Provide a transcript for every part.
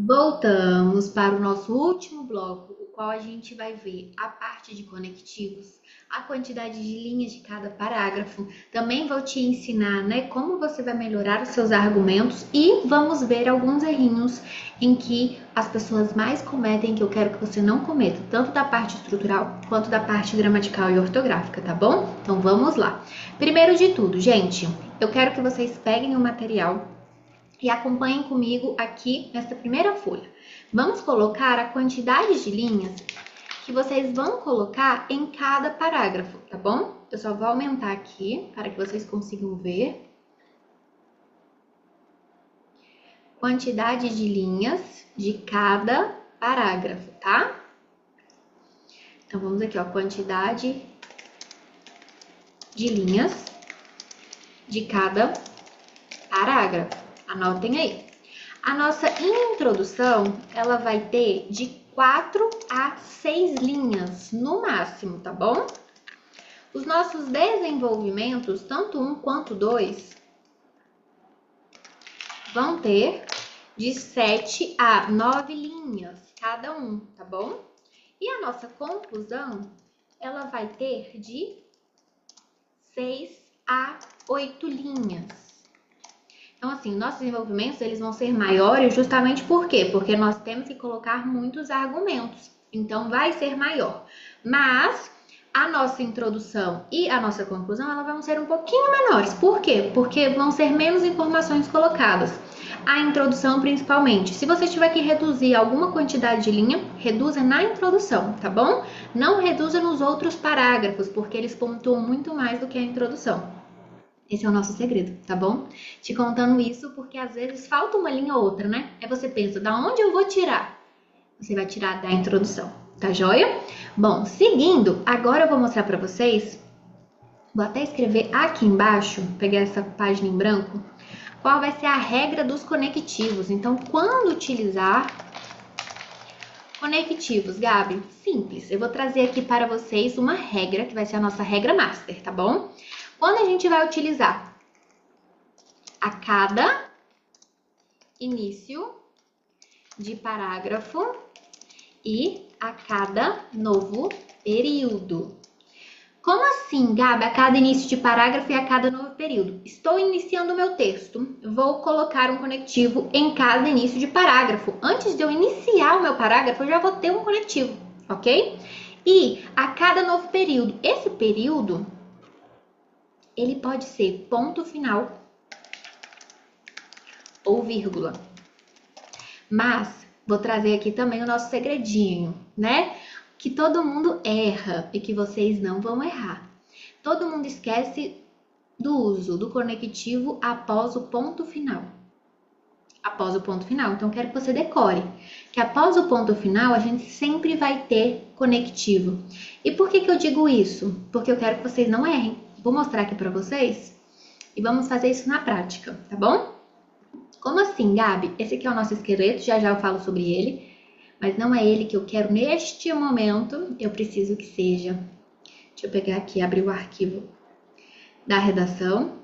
Voltamos para o nosso último bloco, o qual a gente vai ver a parte de conectivos, a quantidade de linhas de cada parágrafo. Também vou te ensinar, né, como você vai melhorar os seus argumentos e vamos ver alguns errinhos em que as pessoas mais cometem que eu quero que você não cometa, tanto da parte estrutural quanto da parte gramatical e ortográfica, tá bom? Então vamos lá. Primeiro de tudo, gente, eu quero que vocês peguem o material e acompanhem comigo aqui nessa primeira folha. Vamos colocar a quantidade de linhas que vocês vão colocar em cada parágrafo, tá bom? Eu só vou aumentar aqui para que vocês consigam ver. Quantidade de linhas de cada parágrafo, tá? Então, vamos aqui, ó, quantidade de linhas de cada parágrafo. Anotem aí. A nossa introdução, ela vai ter de 4 a 6 linhas no máximo, tá bom? Os nossos desenvolvimentos, tanto um quanto dois, vão ter de 7 a 9 linhas cada um, tá bom? E a nossa conclusão, ela vai ter de 6 a 8 linhas. Então, assim, nossos desenvolvimentos, eles vão ser maiores justamente por quê? Porque nós temos que colocar muitos argumentos. Então, vai ser maior. Mas, a nossa introdução e a nossa conclusão, elas vão ser um pouquinho menores. Por quê? Porque vão ser menos informações colocadas. A introdução, principalmente. Se você tiver que reduzir alguma quantidade de linha, reduza na introdução, tá bom? Não reduza nos outros parágrafos, porque eles pontuam muito mais do que a introdução. Esse é o nosso segredo, tá bom? Te contando isso porque às vezes falta uma linha ou outra, né? Aí você pensa, da onde eu vou tirar? Você vai tirar da introdução, tá joia? Bom, seguindo, agora eu vou mostrar pra vocês, vou até escrever aqui embaixo, pegar essa página em branco, qual vai ser a regra dos conectivos. Então, quando utilizar conectivos, Gabi? Simples, eu vou trazer aqui para vocês uma regra, que vai ser a nossa regra master, tá bom? Quando a gente vai utilizar a cada início de parágrafo e a cada novo período. Como assim, Gabi? A cada início de parágrafo e a cada novo período? Estou iniciando o meu texto. Vou colocar um conectivo em cada início de parágrafo. Antes de eu iniciar o meu parágrafo, eu já vou ter um conectivo, ok? E a cada novo período. Esse período, ele pode ser ponto final ou vírgula. Mas vou trazer aqui também o nosso segredinho, né? Que todo mundo erra e que vocês não vão errar. Todo mundo esquece do uso do conectivo após o ponto final. Após o ponto final. Então, quero que você decore que após o ponto final, a gente sempre vai ter conectivo. E por que eu digo isso? Porque eu quero que vocês não errem. Vou mostrar aqui para vocês e vamos fazer isso na prática, tá bom? Como assim, Gabi? Esse aqui é o nosso esqueleto, já já eu falo sobre ele, mas não é ele que eu quero neste momento, eu preciso que seja. Deixa eu pegar aqui, abrir o arquivo da redação.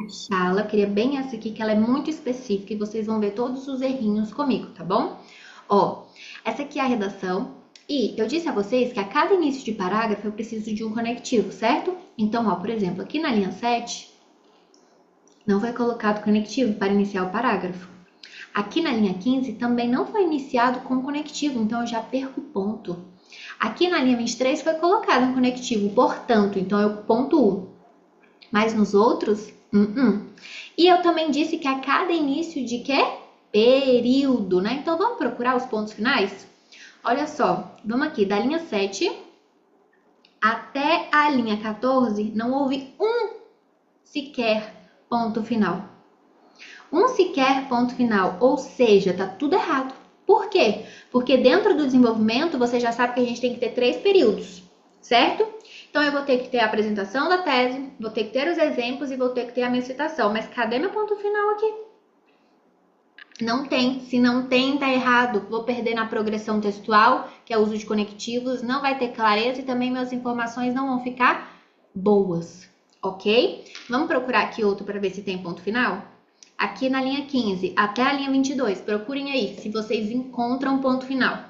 Achá-la, queria bem essa aqui, que ela é muito específica e vocês vão ver todos os errinhos comigo, tá bom? Ó, essa aqui é a redação e eu disse a vocês que a cada início de parágrafo eu preciso de um conectivo, certo? Então, ó, por exemplo, aqui na linha 7, não foi colocado conectivo para iniciar o parágrafo. Aqui na linha 15 também não foi iniciado com conectivo, então eu já perco ponto. Aqui na linha 23 foi colocado um conectivo, portanto, então eu pontuo. Mas nos outros, E eu também disse que a cada início de quê? Período, né? Então vamos procurar os pontos finais? Olha só, vamos aqui, da linha 7 até a linha 14, não houve um sequer ponto final. Um sequer ponto final, ou seja, tá tudo errado. Por quê? Porque dentro do desenvolvimento, você já sabe que a gente tem que ter 3 períodos, certo? Então, eu vou ter que ter a apresentação da tese, vou ter que ter os exemplos e vou ter que ter a minha citação. Mas cadê meu ponto final aqui? Não tem. Se não tem, tá errado. Vou perder na progressão textual, que é o uso de conectivos, não vai ter clareza e também minhas informações não vão ficar boas, ok? Vamos procurar aqui outro para ver se tem ponto final? Aqui na linha 15 até a linha 22, procurem aí se vocês encontram ponto final.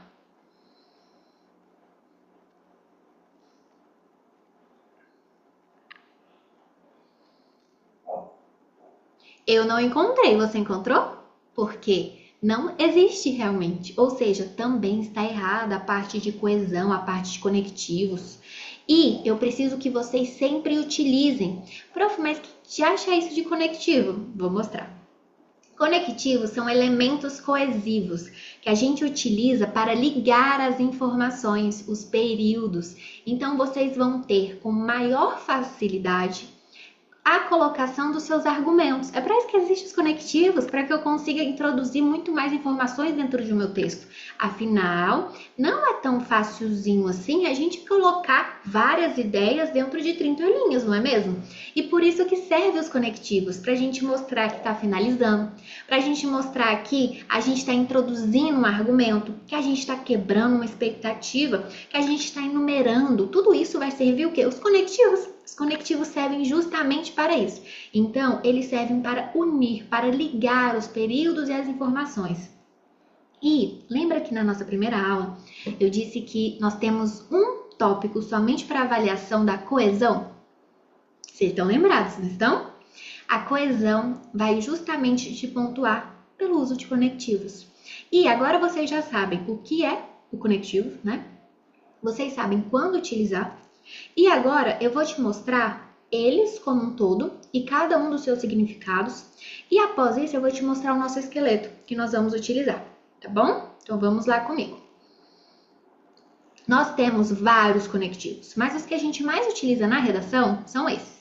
Eu não encontrei, você encontrou? Por quê? Não existe realmente, ou seja, também está errada a parte de coesão, a parte de conectivos. E eu preciso que vocês sempre utilizem. Prof, mas que acha isso de conectivo? Vou mostrar. Conectivos são elementos coesivos que a gente utiliza para ligar as informações, os períodos. Então, vocês vão ter com maior facilidade a colocação dos seus argumentos. É para isso que existem os conectivos, para que eu consiga introduzir muito mais informações dentro do meu texto. Afinal, não é tão facilzinho assim a gente colocar várias ideias dentro de 30 linhas, não é mesmo? E por isso que servem os conectivos, para a gente mostrar que está finalizando, para a gente mostrar que a gente está introduzindo um argumento, que a gente está quebrando uma expectativa, que a gente está enumerando. Tudo isso vai servir o quê? Os conectivos. Os conectivos servem justamente para isso. Então, eles servem para unir, para ligar os períodos e as informações. E lembra que na nossa primeira aula eu disse que nós temos um tópico somente para avaliação da coesão? Vocês estão lembrados, não estão? A coesão vai justamente te pontuar pelo uso de conectivos. E agora vocês já sabem o que é o conectivo, né? Vocês sabem quando utilizar. E agora eu vou te mostrar eles como um todo e cada um dos seus significados. E após isso eu vou te mostrar o nosso esqueleto que nós vamos utilizar, tá bom? Então vamos lá comigo. Nós temos vários conectivos, mas os que a gente mais utiliza na redação são esses,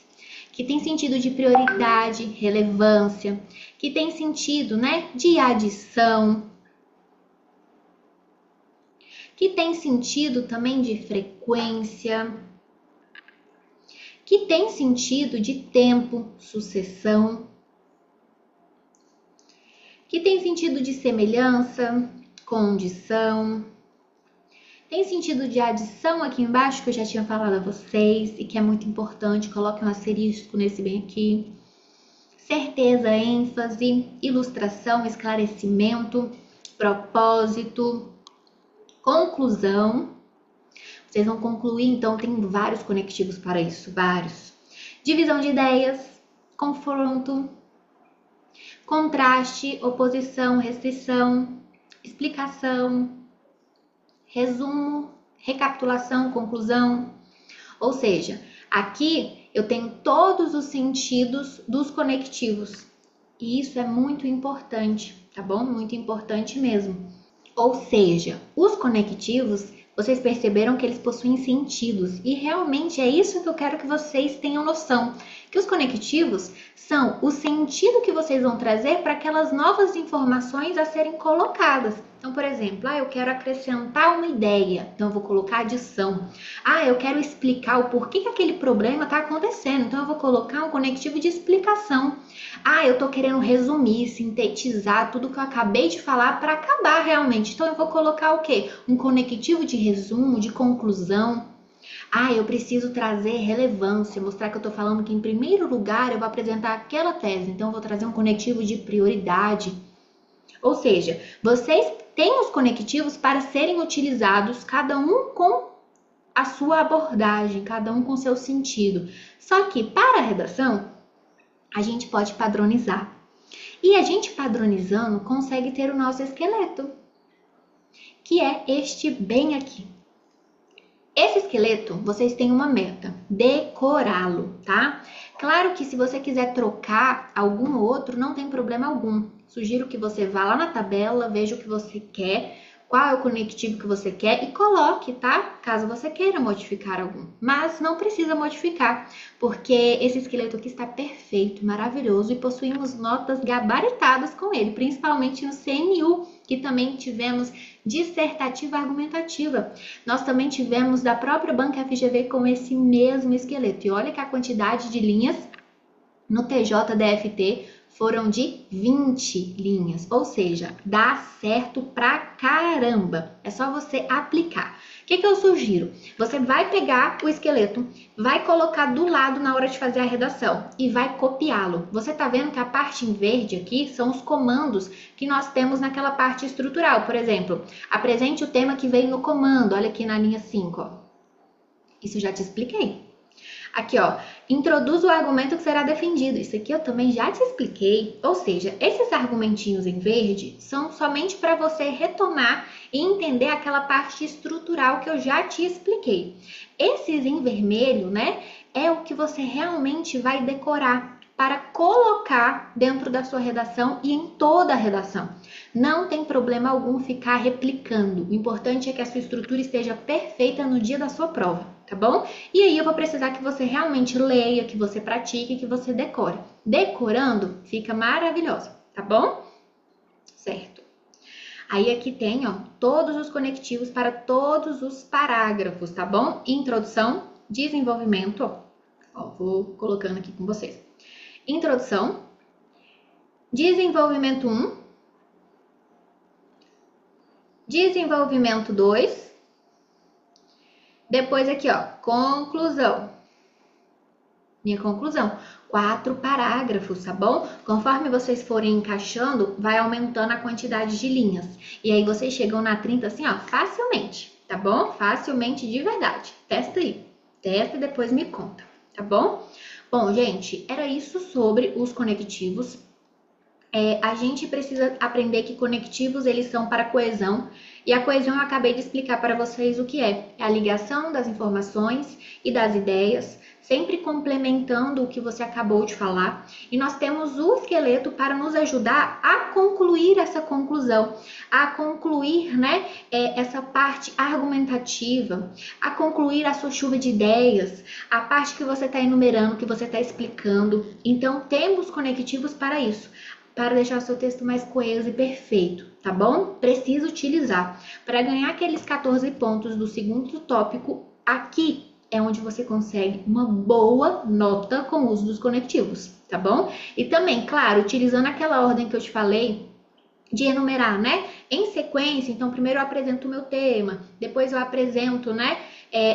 que tem sentido de prioridade, relevância, que tem sentido, né, de adição, que tem sentido também de frequência, que tem sentido de tempo, sucessão, que tem sentido de semelhança, condição, tem sentido de adição aqui embaixo, que eu já tinha falado a vocês, e que é muito importante, coloque um asterisco nesse bem aqui, certeza, ênfase, ilustração, esclarecimento, propósito, conclusão. Vocês vão concluir, então tem vários conectivos para isso, vários. Divisão de ideias, confronto, contraste, oposição, restrição, explicação, resumo, recapitulação, conclusão. Ou seja, aqui eu tenho todos os sentidos dos conectivos. E isso é muito importante, tá bom? Muito importante mesmo. Ou seja, os conectivos, vocês perceberam que eles possuem sentidos. E realmente é isso que eu quero que vocês tenham noção. Que os conectivos são o sentido que vocês vão trazer para aquelas novas informações a serem colocadas. Então, por exemplo, eu quero acrescentar uma ideia, então eu vou colocar adição. Eu quero explicar o porquê que aquele problema está acontecendo, então eu vou colocar um conectivo de explicação. Eu estou querendo resumir, sintetizar tudo que eu acabei de falar para acabar realmente. Então eu vou colocar o quê? Um conectivo de resumo, de conclusão. Eu preciso trazer relevância, mostrar que eu estou falando que em primeiro lugar eu vou apresentar aquela tese, então eu vou trazer um conectivo de prioridade. Ou seja, vocês têm os conectivos para serem utilizados, cada um com a sua abordagem, cada um com seu sentido. Só que para a redação, a gente pode padronizar. E a gente padronizando consegue ter o nosso esqueleto, que é este bem aqui. Esse esqueleto, vocês têm uma meta, decorá-lo, tá? Claro que se você quiser trocar algum outro, não tem problema algum. Sugiro que você vá lá na tabela, veja o que você quer, qual é o conectivo que você quer e coloque, tá? Caso você queira modificar algum. Mas não precisa modificar, porque esse esqueleto aqui está perfeito, maravilhoso e possuímos notas gabaritadas com ele, principalmente no CNU, que também tivemos dissertativa argumentativa. Nós também tivemos da própria banca FGV com esse mesmo esqueleto. E olha que a quantidade de linhas no TJ-DFT foram de 20 linhas, ou seja, dá certo pra caramba. É só você aplicar. O que eu sugiro? Você vai pegar o esqueleto, vai colocar do lado na hora de fazer a redação e vai copiá-lo. Você tá vendo que a parte em verde aqui são os comandos que nós temos naquela parte estrutural. Por exemplo, apresente o tema que vem no comando. Olha aqui na linha 5, ó. Isso já te expliquei. Aqui, ó, introduz o argumento que será defendido. Isso aqui eu também já te expliquei. Ou seja, esses argumentinhos em verde são somente para você retomar e entender aquela parte estrutural que eu já te expliquei. Esses em vermelho, né, é o que você realmente vai decorar para colocar dentro da sua redação e em toda a redação. Não tem problema algum ficar replicando. O importante é que a sua estrutura esteja perfeita no dia da sua prova, tá bom? E aí eu vou precisar que você realmente leia, que você pratique, que você decore. Decorando, fica maravilhoso, tá bom? Certo. Aí aqui tem, ó, todos os conectivos para todos os parágrafos, tá bom? Introdução, desenvolvimento, ó, vou colocando aqui com vocês. Introdução, desenvolvimento 1, desenvolvimento 2, depois aqui, ó, conclusão. Minha conclusão, 4 parágrafos, tá bom? Conforme vocês forem encaixando, vai aumentando a quantidade de linhas. E aí vocês chegam na 30 assim, ó, facilmente, tá bom? Facilmente de verdade. Testa aí. Testa e depois me conta, tá bom? Bom, gente, era isso sobre os conectivos. A gente precisa aprender que conectivos, eles são para coesão. E a coesão eu acabei de explicar para vocês o que é. É a ligação das informações e das ideias, sempre complementando o que você acabou de falar. E nós temos o esqueleto para nos ajudar a concluir essa conclusão, a concluir, né, essa parte argumentativa, a concluir a sua chuva de ideias, a parte que você está enumerando, que você está explicando. Então, temos conectivos para isso, para deixar o seu texto mais coeso e perfeito, tá bom? Precisa utilizar. Para ganhar aqueles 14 pontos do segundo tópico, aqui é onde você consegue uma boa nota com o uso dos conectivos, tá bom? E também, claro, utilizando aquela ordem que eu te falei de enumerar, né? Em sequência, então primeiro eu apresento o meu tema, depois eu apresento, né,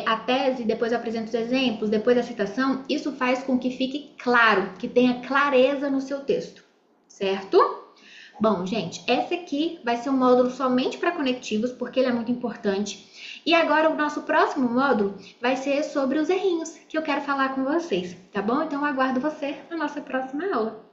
a tese, depois eu apresento os exemplos, depois a citação. Isso faz com que fique claro, que tenha clareza no seu texto, certo? Bom, gente, esse aqui vai ser um módulo somente para conectivos, porque ele é muito importante. E agora o nosso próximo módulo vai ser sobre os errinhos, que eu quero falar com vocês, tá bom? Então eu aguardo você na nossa próxima aula.